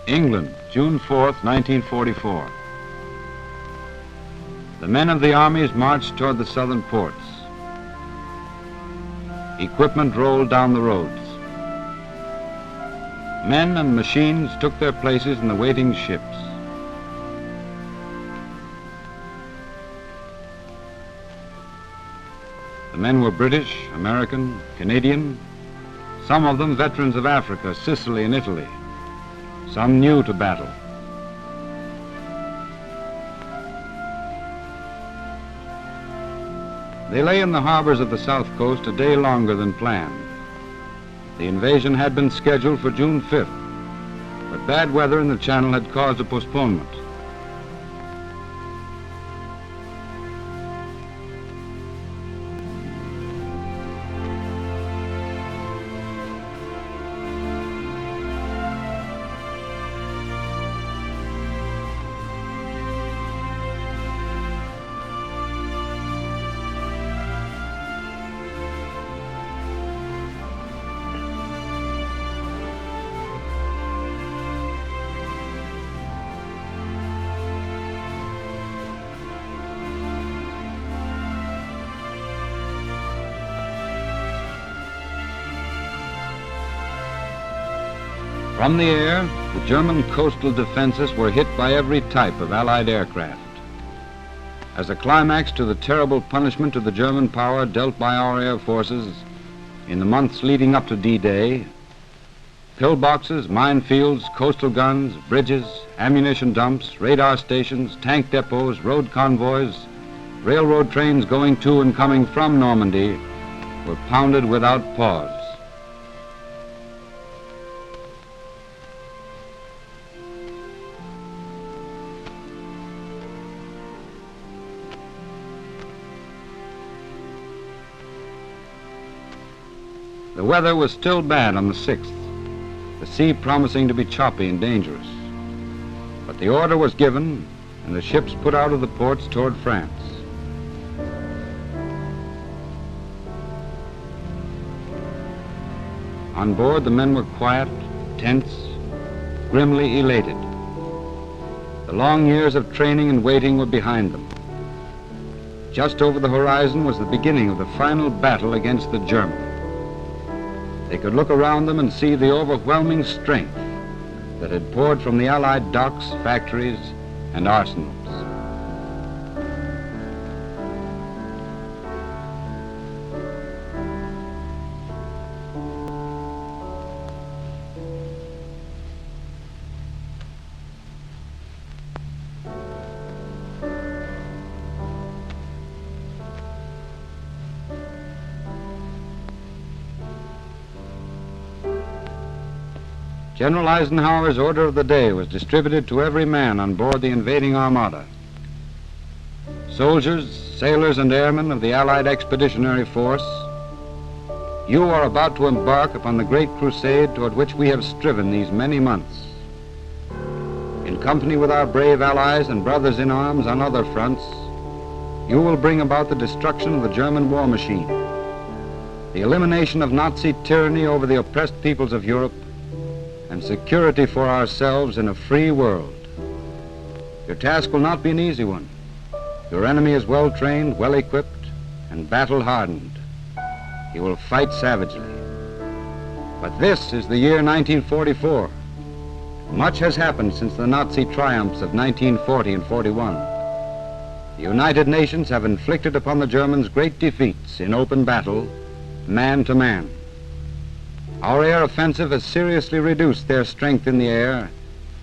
England, June 4th, 1944. The men of the armies marched toward the southern ports. Equipment rolled down the roads. Men and machines took their places in the waiting ships. The men were British, American, Canadian, some of them veterans of Africa, Sicily, and Italy, some new to battle. They lay in the harbors of the south coast a day longer than planned. The invasion had been scheduled for June 5th, but bad weather in the Channel had caused a postponement. From the air, the German coastal defenses were hit by every type of Allied aircraft. As a climax to the terrible punishment to the German power dealt by our air forces in the months leading up to D-Day, pillboxes, minefields, coastal guns, bridges, ammunition dumps, radar stations, tank depots, road convoys, railroad trains going to and coming from Normandy were pounded without pause. The weather was still bad on the 6th, the sea promising to be choppy and dangerous. But the order was given, and the ships put out of the ports toward France. On board, the men were quiet, tense, grimly elated. The long years of training and waiting were behind them. Just over the horizon was the beginning of the final battle against the Germans. They could look around them and see the overwhelming strength that had poured from the Allied docks, factories, and arsenals. General Eisenhower's order of the day was distributed to every man on board the invading armada. Soldiers, sailors, and airmen of the Allied Expeditionary Force, you are about to embark upon the great crusade toward which we have striven these many months. In company with our brave allies and brothers in arms on other fronts, you will bring about the destruction of the German war machine, the elimination of Nazi tyranny over the oppressed peoples of Europe, and security for ourselves in a free world. Your task will not be an easy one. Your enemy is well trained, well equipped, and battle hardened. He will fight savagely. But this is the year 1944. Much has happened since the Nazi triumphs of 1940 and 41. The United Nations have inflicted upon the Germans great defeats in open battle, man to man. Our air offensive has seriously reduced their strength in the air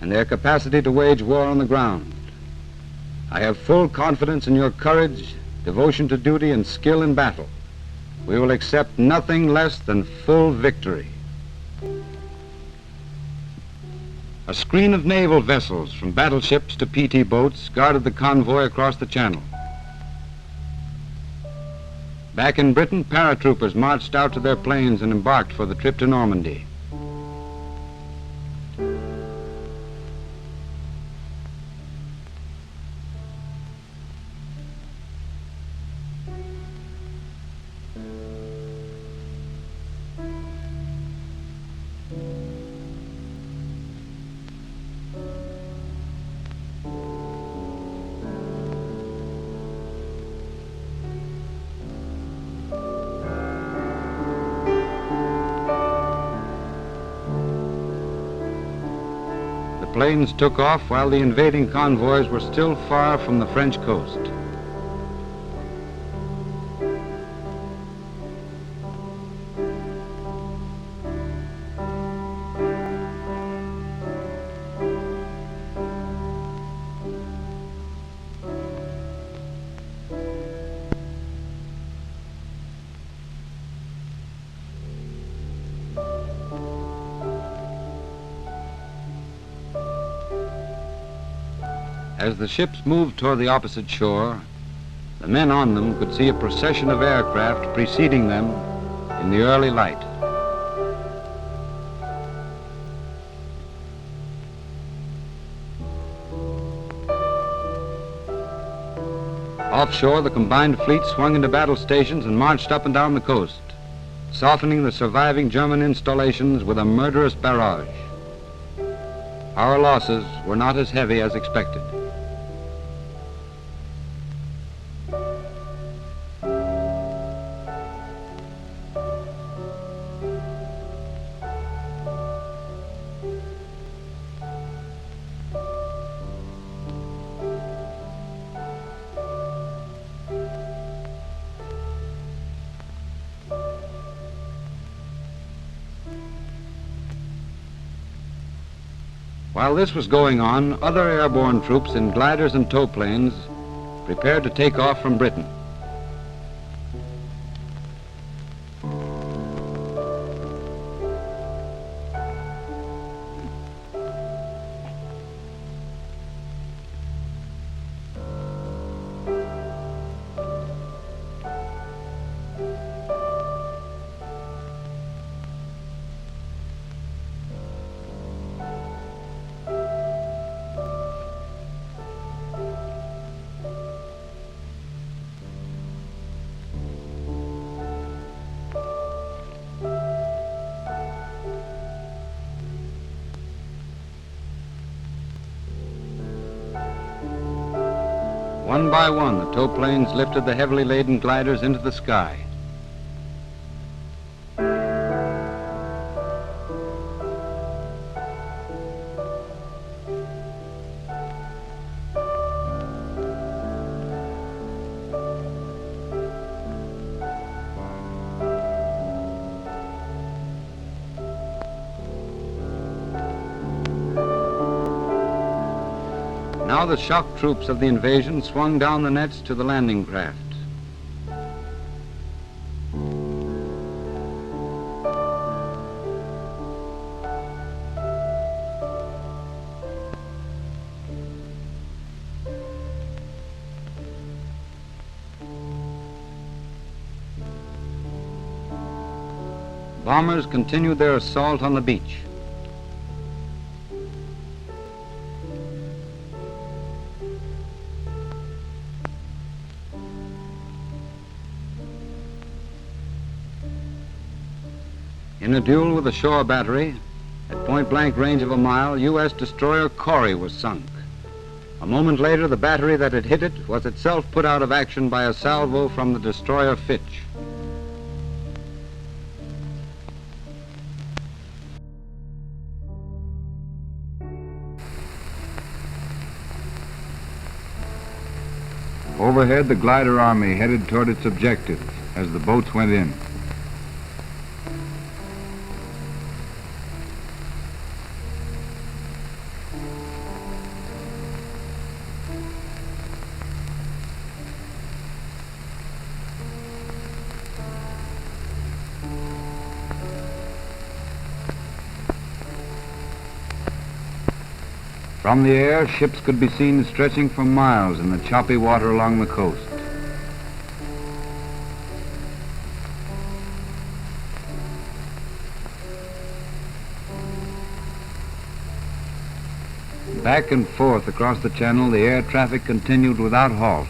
and their capacity to wage war on the ground. I have full confidence in your courage, devotion to duty, and skill in battle. We will accept nothing less than full victory. A screen of naval vessels, from battleships to PT boats, guarded the convoy across the Channel. Back in Britain, paratroopers marched out to their planes and embarked for the trip to Normandy. planes took off while the invading convoys were still far from the French coast. As the ships moved toward the opposite shore, the men on them could see a procession of aircraft preceding them in the early light. Offshore, the combined fleet swung into battle stations and marched up and down the coast, softening the surviving German installations with a murderous barrage. Our losses were not as heavy as expected. While this was going on, other airborne troops in gliders and tow planes prepared to take off from Britain. One by one, the tow planes lifted the heavily laden gliders into the sky. Now the shock troops of the invasion swung down the nets to the landing craft. Bombers continued their assault on the beach. In a duel with a shore battery, at point-blank range of a mile, U.S. destroyer Corrie was sunk. A moment later, the battery that had hit it was itself put out of action by a salvo from the destroyer Fitch. Overhead, the glider army headed toward its objective as the boats went in. From the air, ships could be seen stretching for miles in the choppy water along the coast. Back and forth across the channel, the air traffic continued without halt.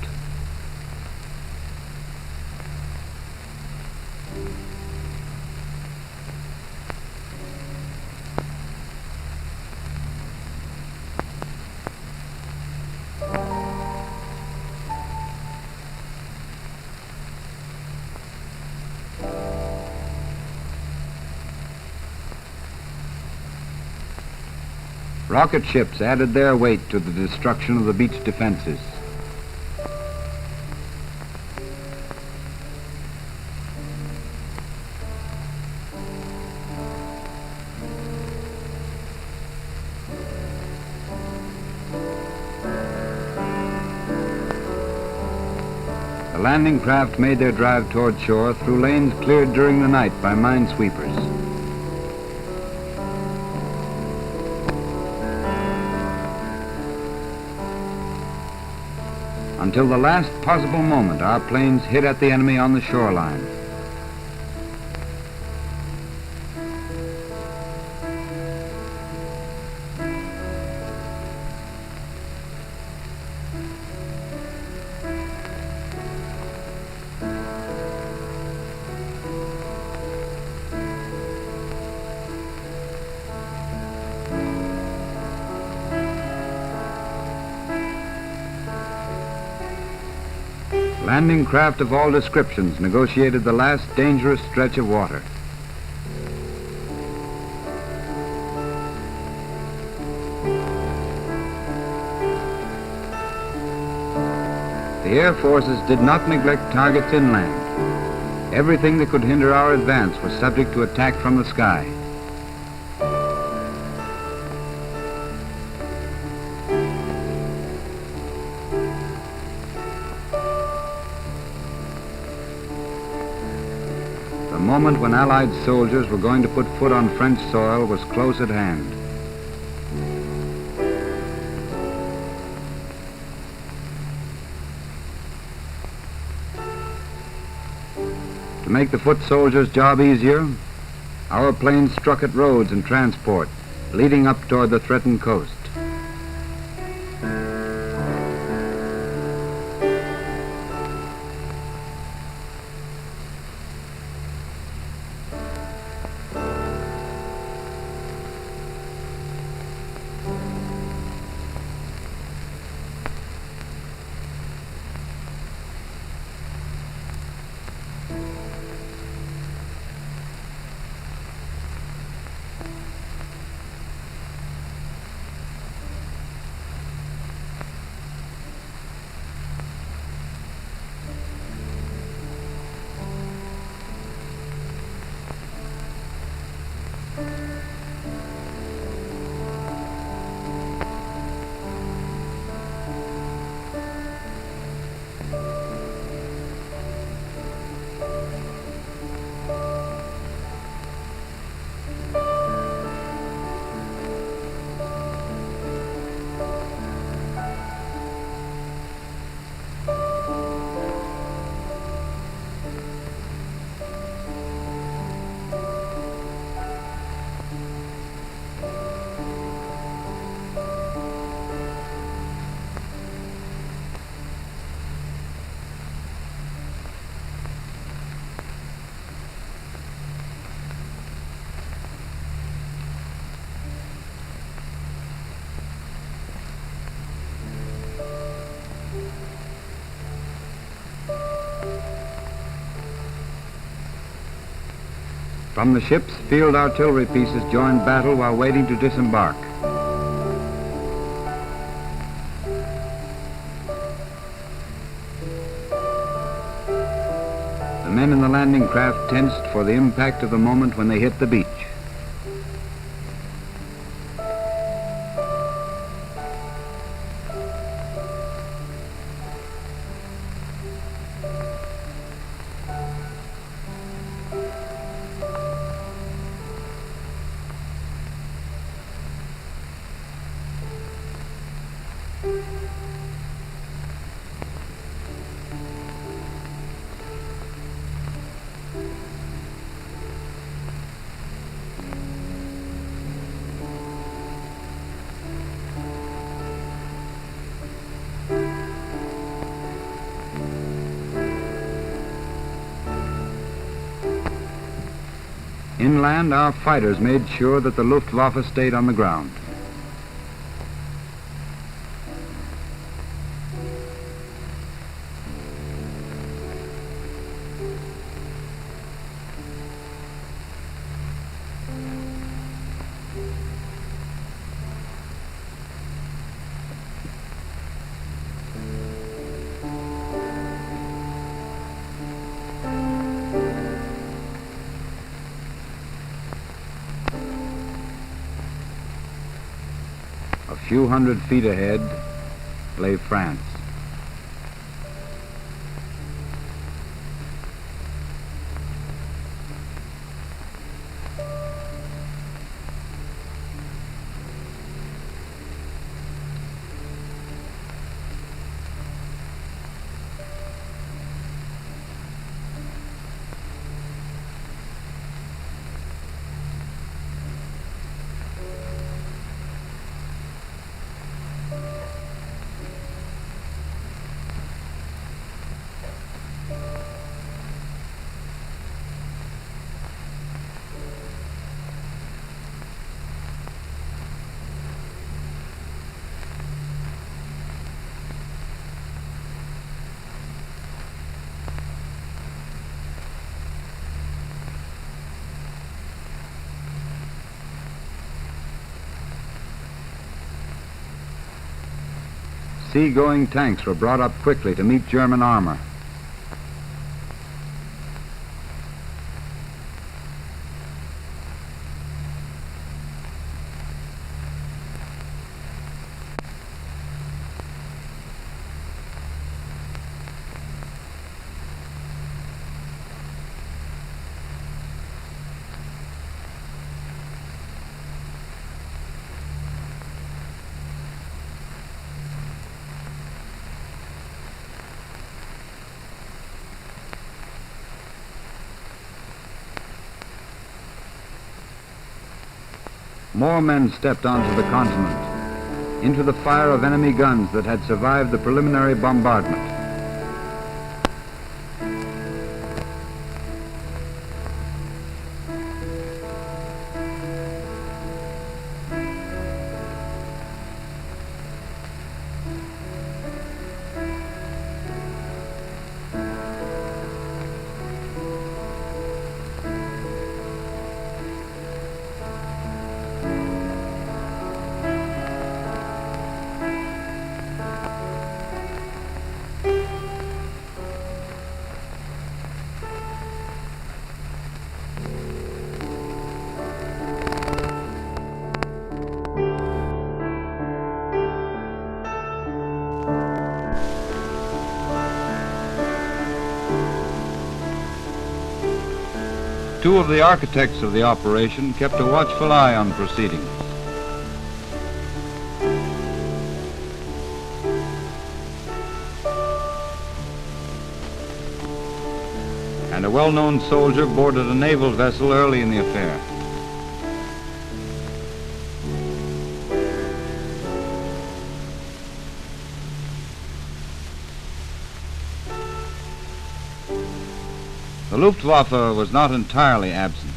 Rocket ships added their weight to the destruction of the beach defenses. The landing craft made their drive toward shore through lanes cleared during the night by minesweepers. Until the last possible moment, our planes hit at the enemy on the shoreline. Landing craft of all descriptions negotiated the last dangerous stretch of water. The air forces did not neglect targets inland. Everything that could hinder our advance was subject to attack from the sky. The moment when Allied soldiers were going to put foot on French soil was close at hand. To make the foot soldiers' job easier, our planes struck at roads and transport, leading up toward the threatened coast. From the ships, field artillery pieces joined battle while waiting to disembark. The men in the landing craft tensed for the impact of the moment when they hit the beach. Inland, our fighters made sure that the Luftwaffe stayed on the ground. A few hundred feet ahead lay France. Sea-going tanks were brought up quickly to meet German armor. More men stepped onto the continent, into the fire of enemy guns that had survived the preliminary bombardment. Two of the architects of the operation kept a watchful eye on proceedings. And a well-known soldier boarded a naval vessel early in the affair. The Luftwaffe was not entirely absent.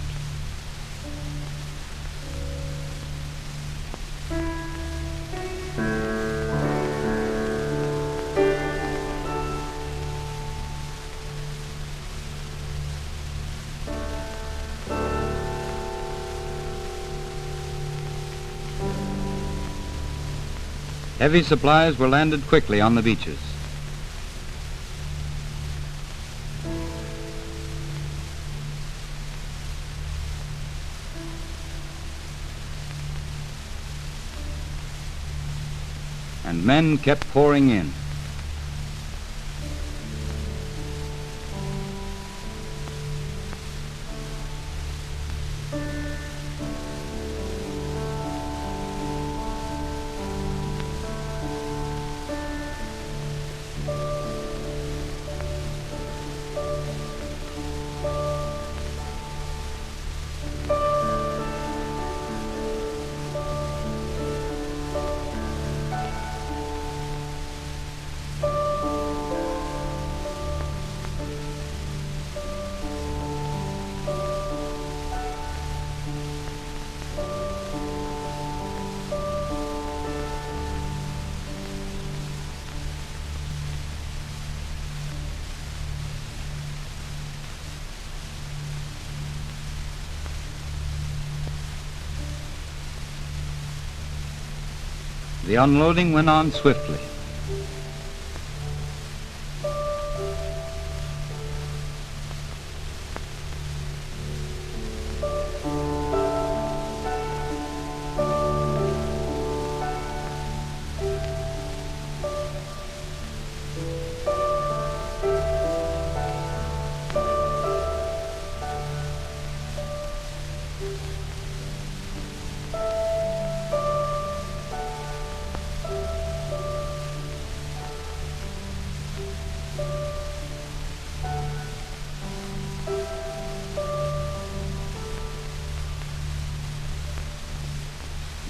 Heavy supplies were landed quickly on the beaches. And men kept pouring in. The unloading went on swiftly.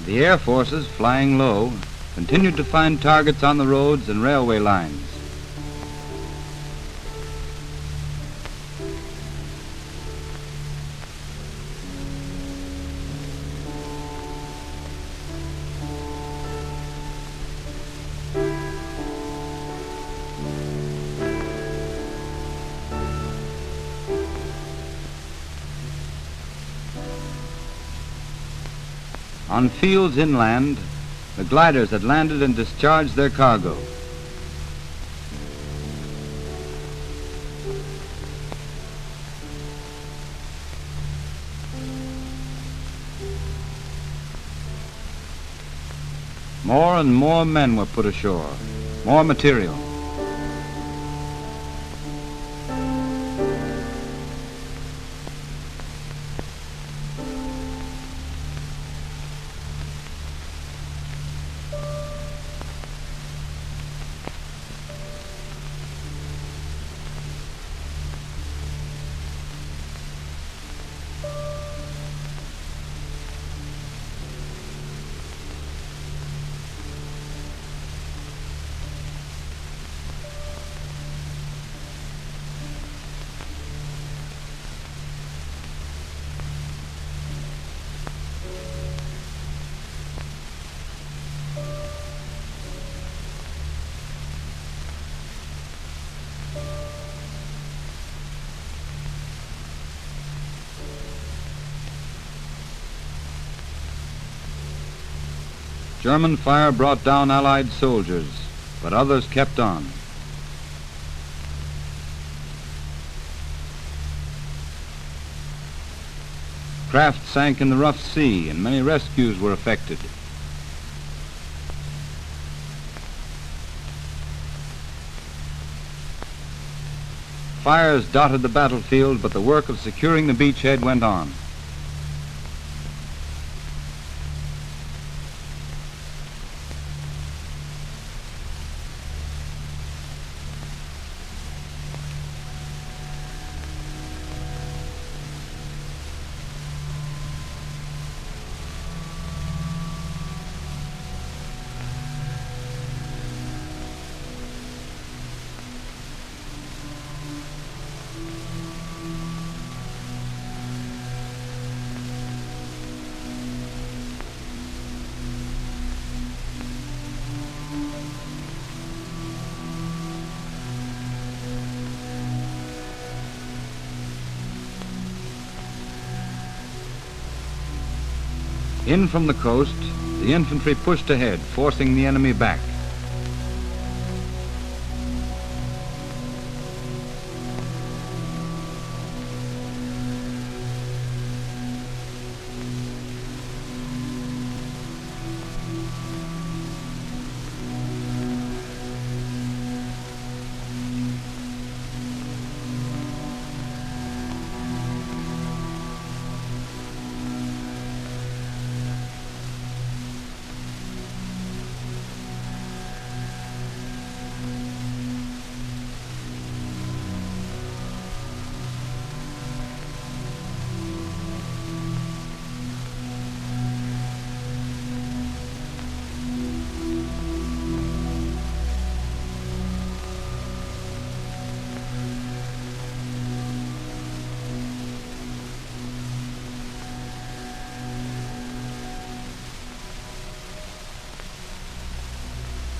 The air forces, flying low, continued to find targets on the roads and railway lines. On fields inland, the gliders had landed and discharged their cargo. More and more men were put ashore, more material. German fire brought down Allied soldiers, but others kept on. Craft sank in the rough sea, and many rescues were effected. Fires dotted the battlefield, but the work of securing the beachhead went on. In from the coast, the infantry pushed ahead, forcing the enemy back.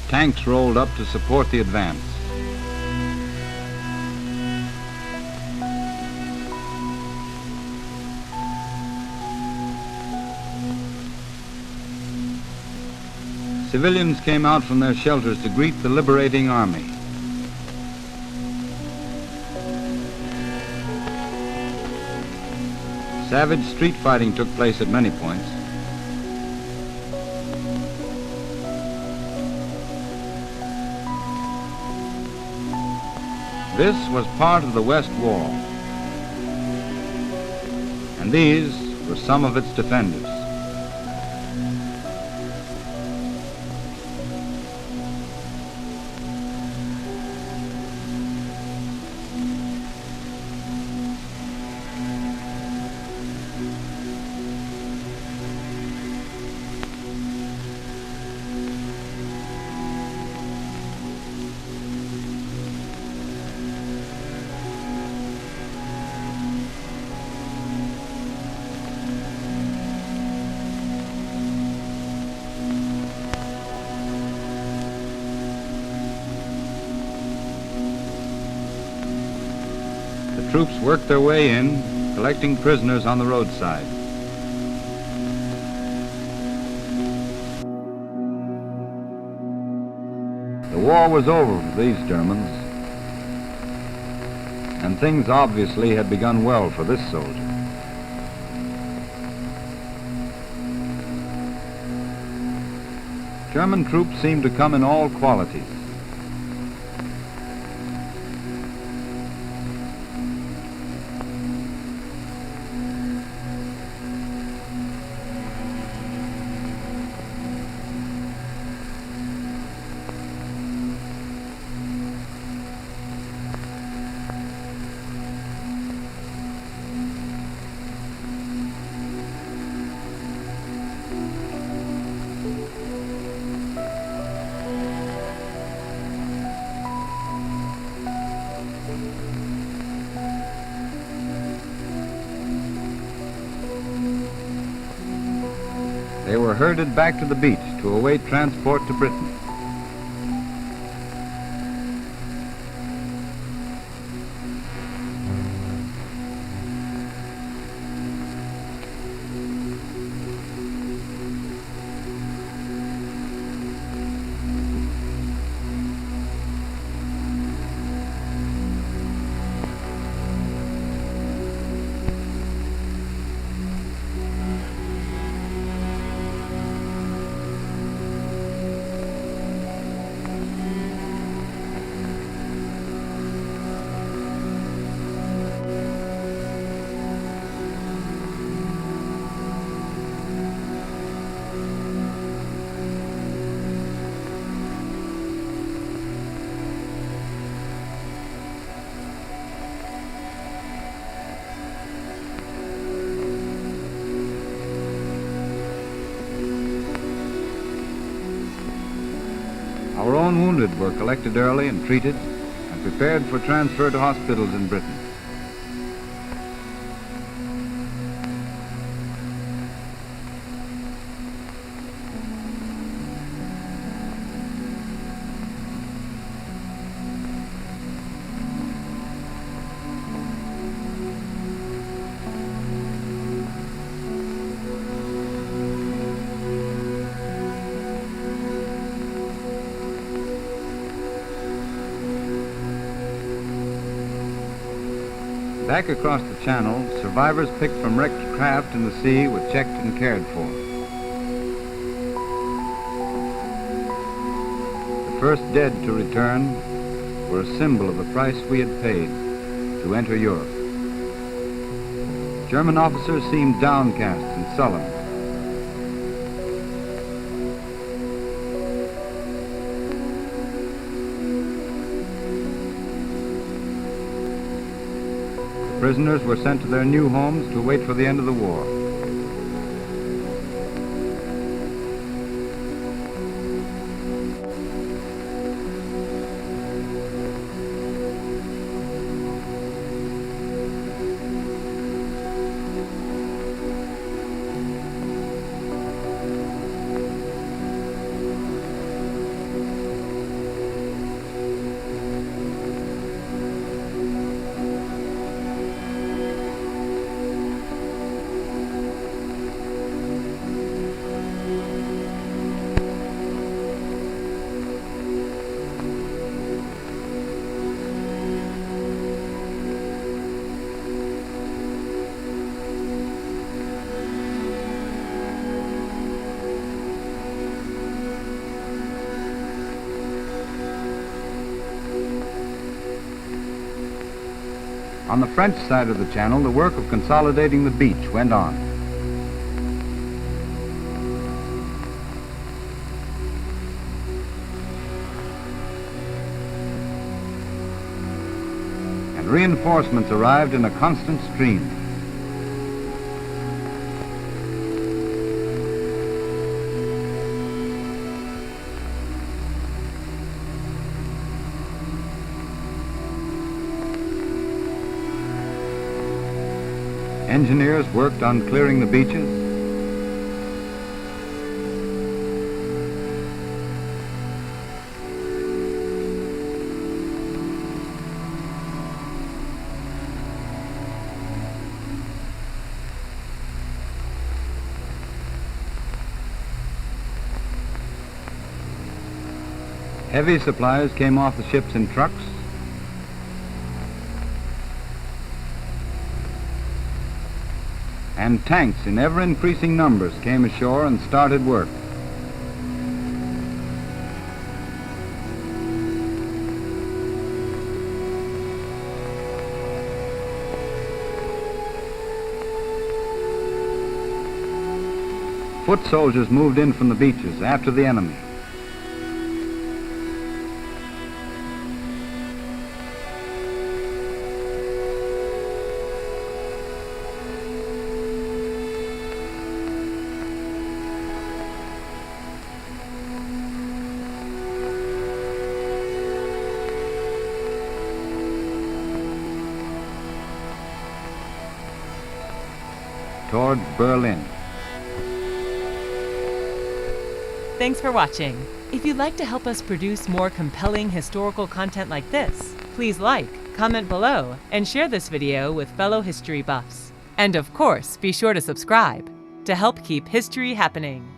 Tanks rolled up to support the advance. Civilians came out from their shelters to greet the liberating army. Savage street fighting took place at many points. This was part of the West Wall, and these were some of its defenders. Troops worked their way in, collecting prisoners on the roadside. The war was over for these Germans, and things obviously had begun well for this soldier. German troops seemed to come in all qualities. They were herded back to the beach to await transport to Britain. Our own wounded were collected early and treated and prepared for transfer to hospitals in Britain. Back across the channel, survivors picked from wrecked craft in the sea were checked and cared for. The first dead to return were a symbol of the price we had paid to enter Europe. German officers seemed downcast and sullen. Prisoners were sent to their new homes to wait for the end of the war. On the French side of the channel, the work of consolidating the beach went on. and reinforcements arrived in a constant stream. Engineers worked on clearing the beaches. Heavy supplies came off the ships in trucks. And tanks in ever-increasing numbers came ashore and started work. Foot soldiers moved in from the beaches after the enemy. Toward Berlin. Thanks for watching. If you'd like to help us produce more compelling historical content like this, please like, comment below, and share this video with fellow history buffs. And of course, be sure to subscribe to help keep history happening.